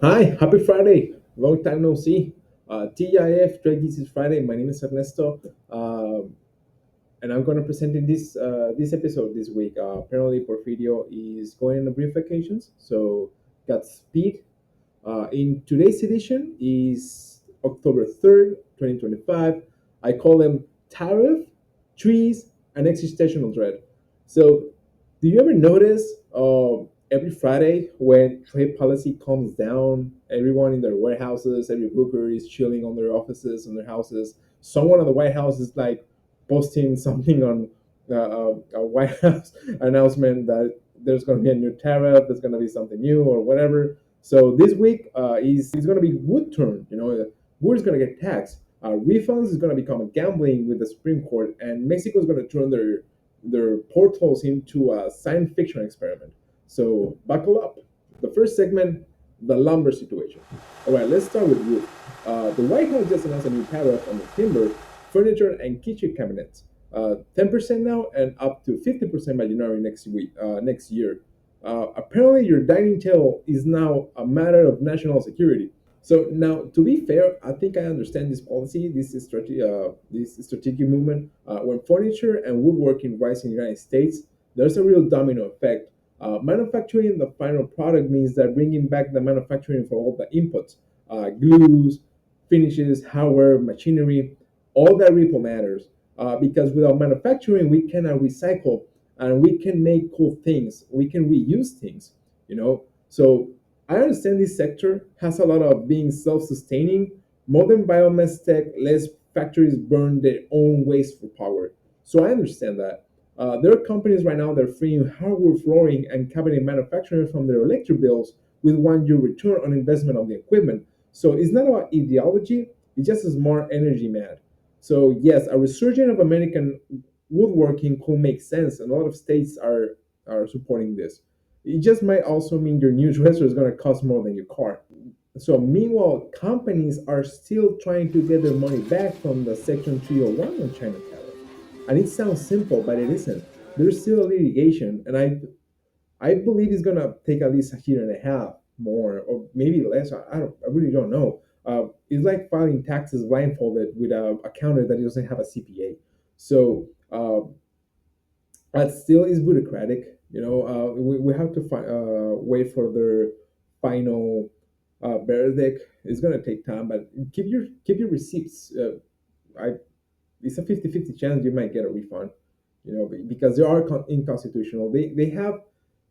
Hi, happy Friday. Long time no see. TGIF, Drag is Friday. My name is Ernesto, and I'm going to present in this episode this week. Apparently, Porfirio is going on a brief vacations, so got speed. In today's edition is October 3rd, 2025. I call them tariff, trees, and existential dread. So, do you ever notice every Friday when trade policy comes down, everyone in their warehouses, every broker is chilling on their offices, on their houses. Someone at the White House is like posting something on a White House announcement that there's going to be a new tariff, there's going to be something new or whatever. So this week is going to be wood turn. Wood is going to get taxed. Refunds is going to become gambling with the Supreme Court, and Mexico is going to turn their portals into a science fiction experiment. So buckle up. The first segment, the lumber situation. All right, let's start with wood. The White House just announced a new tariff on the timber, furniture, and kitchen cabinets. 10% now and up to 50% by January next year. Apparently, your dining table is now a matter of national security. So now, to be fair, I think I understand this policy, this strategic movement. When furniture and woodworking rise in the United States, there's a real domino effect. Manufacturing the final product means that bringing back the manufacturing for all the inputs, glues, finishes, hardware, machinery, all that ripple matters. Because without manufacturing, we cannot recycle and we can make cool things. We can reuse things, you know. So I understand this sector has a lot of being self-sustaining. Modern biomass tech lets factories burn their own waste for power. So I understand that. There are companies right now that are freeing hardware flooring and cabinet manufacturing from their electric bills with 1 year return on investment of the equipment. So it's not about ideology, it's just a smart energy mad. So yes, a resurgence of American woodworking could make sense, and a lot of states are supporting this. It just might also mean your new dresser is going to cost more than your car. So meanwhile, companies are still trying to get their money back from the Section 301 on China tariff. And it sounds simple, but it isn't. There's still a litigation, and I believe it's gonna take at least a year and a half more, or maybe less. I really don't know. It's like filing taxes blindfolded with a accountant that doesn't have a CPA. So that still is bureaucratic. We have to wait for their final verdict. It's gonna take time, but keep your receipts. I It's a 50-50 chance you might get a refund. Because they are inconstitutional. They have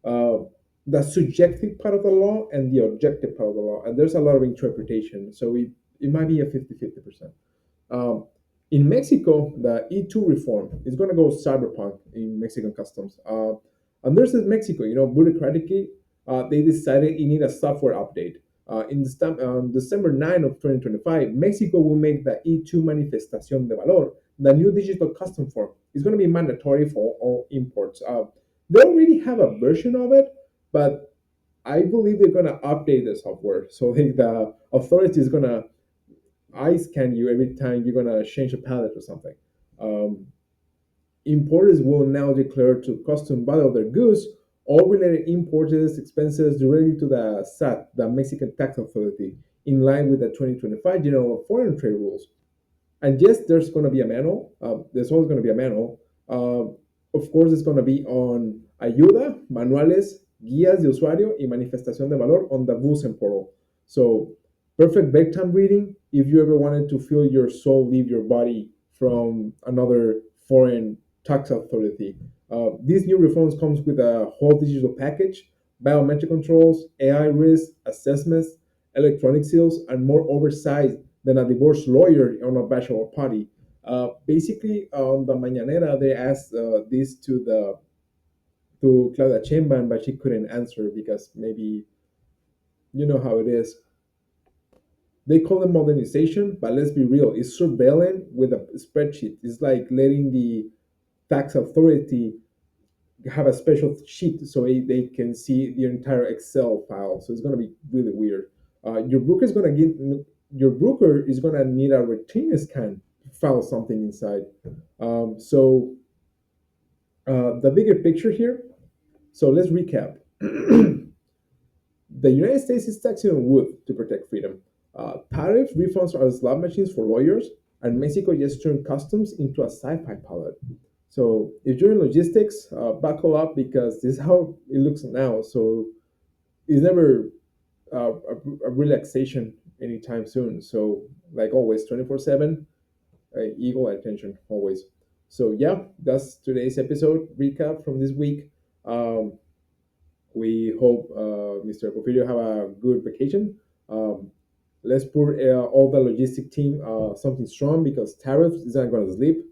uh, the subjective part of the law and the objective part of the law, and there's a lot of interpretation. So it might be a 50-50%. Um, in Mexico, the E2 reform is going to go cyberpunk in Mexican customs. And there's this Mexico, bureaucratically, they decided you need a software update. On December 9 of 2025, Mexico will make the E2 Manifestación de Valor, the new digital custom form. It's going to be mandatory for all imports. They already have a version of it, but I believe they're going to update the software. So the authority is going to eye scan you every time you're gonna change a pallet or something. Um, Importers will now declare to custom value of their goods all related importers expenses directly to the SAT, the Mexican Tax Authority, in line with the 2025 General Foreign Trade Rules. And yes, there's going to be a manual. There's always going to be a manual. Of course, it's going to be on ayuda, manuales, guías de usuario y manifestación de valor on the VUCEM portal. So, perfect bedtime reading if you ever wanted to feel your soul leave your body from another foreign tax authority. These new reforms comes with a whole digital package, biometric controls, AI risk assessments, electronic seals, and more oversight than a divorce lawyer on a bachelor party. Basically, on the mañanera, they asked this to Claudia Sheinbaum, but she couldn't answer because maybe you know how it is. They call it modernization, but let's be real, it's surveillance with a spreadsheet. It's like letting the tax authority have a special sheet so they can see the entire Excel file. So it's going to be really weird. Your broker is going to need a retina scan to file something inside. So the bigger picture here. So let's recap. The United States is taxing on wood to protect freedom. Tariff refunds are slot machines for lawyers, and Mexico just turned customs into a sci-fi pilot. So if you're in logistics, buckle up because this is how it looks now. So it's never a relaxation anytime soon. So like always, 24/7, eagle attention always. So yeah, that's today's episode recap from this week. Um, we hope Mr. Porfirio have a good vacation. Um, let's put all the logistic team something strong because tariffs is not going to sleep.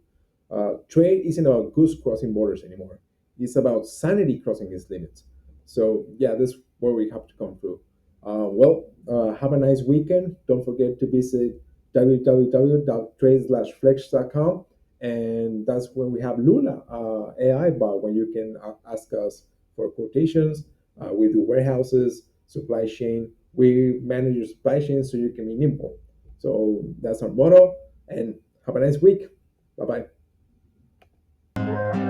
Trade isn't about goose crossing borders anymore. It's about sanity crossing its limits. So yeah, that's where we have to come through. Have a nice weekend. Don't forget to visit www.trade/flex.com, and that's when we have Luna AI bot when you can ask us for quotations. We do warehouses, supply chain. We manage your supply chain so you can be nimble. So that's our motto. And have a nice week. Bye bye.